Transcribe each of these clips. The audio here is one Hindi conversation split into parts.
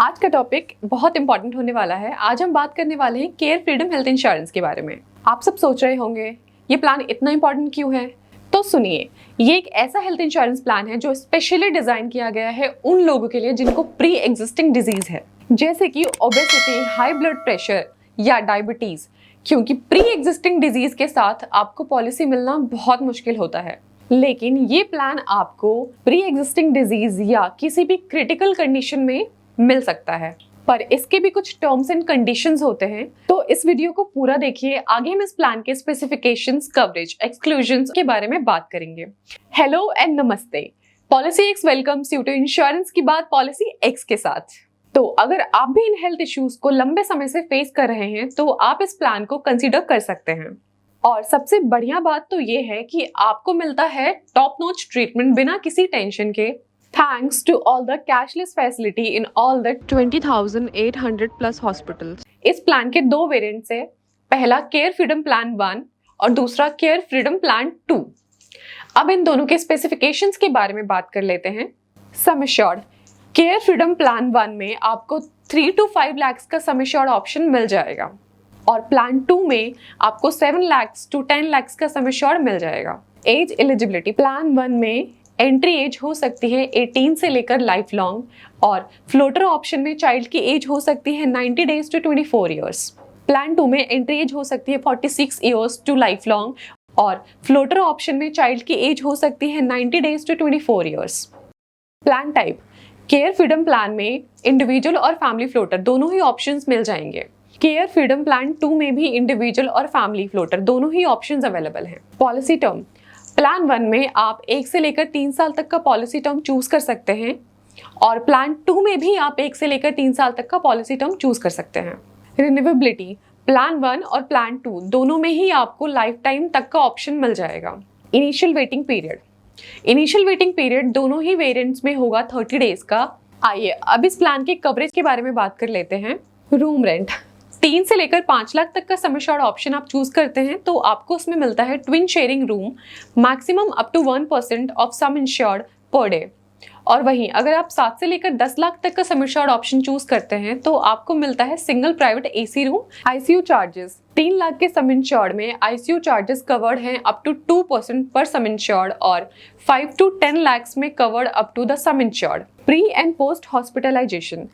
आज का टॉपिक बहुत इंपॉर्टेंट होने वाला है। आज हम बात करने वाले हैं केयर फ्रीडम हेल्थ इंश्योरेंस के बारे में। आप सब सोच रहे होंगे ये प्लान इतना इंपॉर्टेंट क्यों है? तो सुनिए, ये एक ऐसा हेल्थ इंश्योरेंस प्लान है जो स्पेशली डिजाइन किया गया है उन लोगों के लिए जिनको प्री एग्जिस्टिंग डिजीज है, जैसे कि ओबेसिटी, हाई ब्लड प्रेशर या डायबिटीज। क्योंकि प्री एग्जिस्टिंग डिजीज के साथ आपको पॉलिसी मिलना बहुत मुश्किल होता है, लेकिन ये प्लान आपको प्री एग्जिस्टिंग डिजीज या किसी भी क्रिटिकल कंडीशन में मिल सकता है, पर इसके भी कुछ टर्म्स एंड कंडीशंस होते हैं। तो इस वीडियो को पूरा देखिए। आगे हम इस प्लान के स्पेसिफिकेशंस, कवरेज, एक्सक्लूजन्स के बारे में बात करेंगे। हेलो एंड नमस्ते। Policy X welcomes you to insurance की बात पॉलिसी एक्स के साथ। तो अगर आप भी इन हेल्थ इश्यूज को लंबे समय से फेस कर रहे हैं तो आप इस प्लान को कंसीडर कर सकते हैं। और सबसे बढ़िया बात तो ये है कि आपको मिलता है टॉप नॉच ट्रीटमेंट बिना किसी टेंशन के, thanks to all the cashless facility in all the 20,800 plus hospitals। इस प्लान के दो वेरिएंट्स है, पहला केयर फ्रीडम प्लान 1 और दूसरा केयर फ्रीडम प्लान 2। अब इन दोनों के स्पेसिफिकेशंस के बारे में बात कर लेते हैं। Sum assured care freedom plan 1 में आपको 3 to 5 लाख का सम एश्योर्ड ऑप्शन मिल जाएगा और प्लान 2 में आपको 7 लाख to 10 लाख का सम एश्योर्ड मिल जाएगा। एज एलिजिबिलिटी प्लान 1 में एंट्री एज हो सकती है 18 से लेकर लाइफ लॉन्ग, और फ्लोटर ऑप्शन में चाइल्ड की एज हो सकती है 90 डेज टू 24 ईयर्स। प्लान 2 में एंट्री एज हो सकती है 46 ईयर्स टू लाइफ लॉन्ग, और फ्लोटर ऑप्शन में चाइल्ड की एज हो सकती है 90 days to 24 years. Plan type care freedom plan में इंडिविजुअल और फैमिली फ्लोटर दोनों ही ऑप्शंस मिल जाएंगे। केयर फ्रीडम प्लान 2 में भी इंडिविजुअल और फैमिली फ्लोटर दोनों ही ऑप्शंस अवेलेबल हैं। पॉलिसी टर्म प्लान 1 में आप 1 से लेकर 3 साल तक का पॉलिसी टर्म चूज कर सकते हैं, और प्लान 2 में भी आप 1 से लेकर 3 साल तक का पॉलिसी टर्म चूज कर सकते हैं। रिन्यूएबिलिटी प्लान 1 और प्लान 2 दोनों में ही आपको लाइफ टाइम तक का ऑप्शन मिल जाएगा। इनिशियल वेटिंग पीरियड दोनों ही वेरिएंट्स में होगा 30 डेज का। आइए अब इस प्लान के कवरेज के बारे में बात कर लेते हैं। रूम रेंट 3 से लेकर 5 लाख तक का सम एश्योर्ड ऑप्शन आप चूज करते हैं तो आपको उसमें मिलता है twin sharing room, maximum up to 1% of sum insured per day. और वहीं अगर आप 7 से लेकर 10 लाख तक का सम एश्योर्ड ऑप्शन चूज करते हैं तो आपको मिलता है single private AC room. ICU charges 3 lakh के सम इंश्योर्ड में आईसीयू चार्जेस कवर्ड हैं अप टू 2% पर सम इंश्योर्ड, और 5 to 10 लाख में covered up to the sum insured. Pre and post hospitalization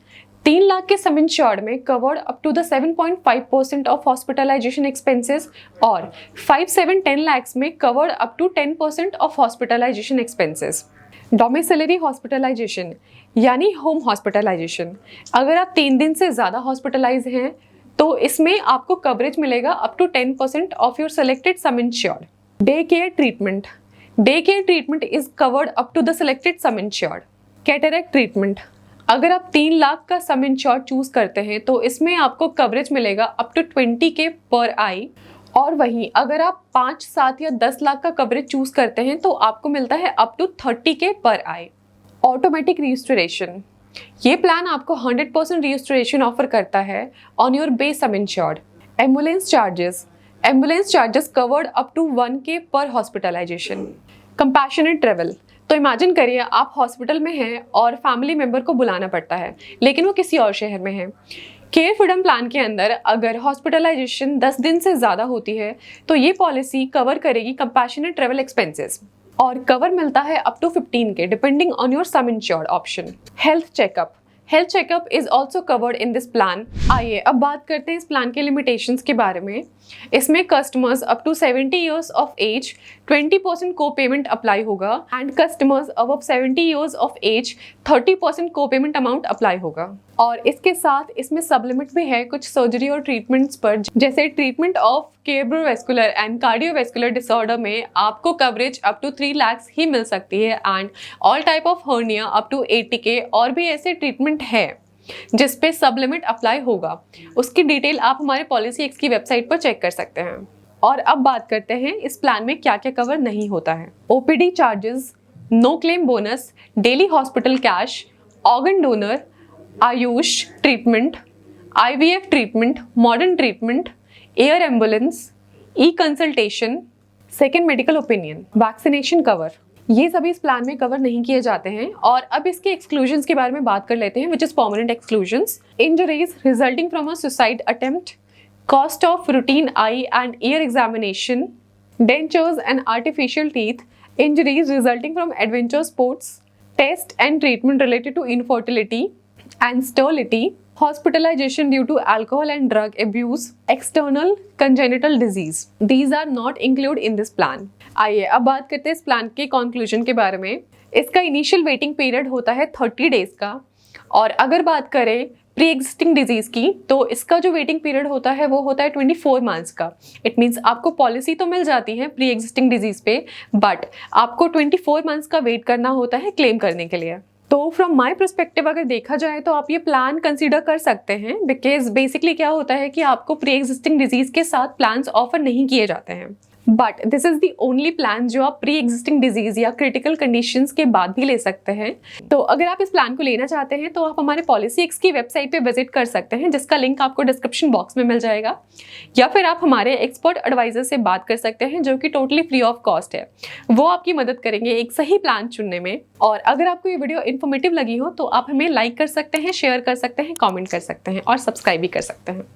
3 lakh के सम इंश्योर्ड में covered up to the 7.5% of hospitalization expenses, और 5-7-10 लाख में covered up to 10% of hospitalization expenses. Domiciliary hospitalization यानी होम हॉस्पिटलाइजेशन, अगर आप 3 दिन से ज़्यादा हॉस्पिटलाइज हैं तो इसमें आपको कवरेज मिलेगा up to 10% of your selected sum insured. Day care treatment is covered up to the selected sum insured. Cataract treatment अगर आप 3 लाख का सम इंश्योर्ड चूज करते हैं तो इसमें आपको कवरेज मिलेगा अप टू 20K पर आई, और वहीं अगर आप 5, 7 या 10 लाख का कवरेज चूज करते हैं तो आपको मिलता है up to 30K per eye. Automatic restoration ये प्लान आपको 100% रिस्टोरेशन ऑफर करता है on your base sum insured. Ambulance charges covered up to 1K per hospitalisation. Compassionate travel तो इमेजिन करिए आप हॉस्पिटल में हैं और फैमिली मेंबर को बुलाना पड़ता है लेकिन वो किसी और शहर में है। केयर फ्रीडम प्लान के अंदर अगर हॉस्पिटलाइजेशन 10 दिन से ज़्यादा होती है तो ये पॉलिसी कवर करेगी कंपैशनेट ट्रेवल एक्सपेंसेस, और कवर मिलता है up to 15K depending on your sum insured option. Health checkup is also covered in this plan. आइए अब बात करते हैं इस प्लान के लिमिटेशंस के बारे में। इसमें customers up to 70 years of age 20% को पेमेंट अप्लाई होगा, and customers above 70 years of age 30% को पेमेंट अमाउंट अप्लाई होगा। और इसके साथ इसमें सब लिमिट भी है कुछ सर्जरी और ट्रीटमेंट्स पर, जैसे treatment of cardiovascular and cardiovascular disorder में आपको कवरेज अप टू 3 लाख ही मिल सकती है, and all type of hernia up to 80K और भी ऐसे ट्रीटमेंट है जिस पे सब लिमिट अप्लाई होगा। उसकी डिटेल आप हमारे पॉलिसी एक्स की वेबसाइट पर चेक कर सकते हैं। और अब बात करते हैं इस प्लान में क्या क्या कवर नहीं होता है। OPD charges, no claim bonus, daily hospital cash, organ donor, AYUSH treatment, IVF treatment, modern treatment, air ambulance, e consultation, second medical opinion, vaccination cover. ये सभी इस प्लान में कवर नहीं किए जाते हैं। और अब इसके एक्सक्लूजन्स के बारे में बात कर लेते हैं, which is permanent exclusions. Injuries resulting from a suicide attempt, cost of routine I and year examination, dentures and artificial teeth, injuries resulting from adventure sports, test and treatment related to infertility and sterility, hospitalization due to alcohol and drug abuse, external congenital disease. These are not included in this plan. आइए अब बात करते हैं इस प्लान के कंक्लूजन के बारे में। इसका इनिशियल वेटिंग पीरियड होता है 30 डेज का, और अगर बात करें प्री एग्जिस्टिंग डिजीज की तो इसका जो वेटिंग पीरियड होता है वो होता है 24 मंथ्स का। इट मीन्स आपको पॉलिसी तो मिल जाती है प्री एग्जिस्टिंग डिजीज पे, बट आपको 24 मंथ्स का वेट करना होता है क्लेम करने के लिए। तो फ्रॉम माय पर्सपेक्टिव अगर देखा जाए तो आप ये प्लान कंसीडर कर सकते हैं, बिकॉज बेसिकली क्या होता है कि आपको प्री एग्जिस्टिंग डिजीज के साथ प्लान्स ऑफर नहीं किए जाते हैं, but this is the only plan जो आप प्री एग्जिस्टिंग डिजीज या क्रिटिकल कंडीशंस के बाद भी ले सकते हैं। तो अगर आप इस प्लान को लेना चाहते हैं तो आप हमारे पॉलिसी एक्स की वेबसाइट पे विजिट कर सकते हैं, जिसका लिंक आपको डिस्क्रिप्शन बॉक्स में मिल जाएगा, या फिर आप हमारे एक्सपर्ट एडवाइजर से बात कर सकते हैं जो कि टोटली फ्री ऑफ कॉस्ट है। वो आपकी मदद करेंगे एक सही प्लान चुनने में। और अगर आपको ये वीडियो इन्फॉर्मेटिव लगी हो तो आप हमें लाइक कर सकते हैं, शेयर कर सकते हैं, कॉमेंट कर सकते हैं और सब्सक्राइब भी कर सकते हैं।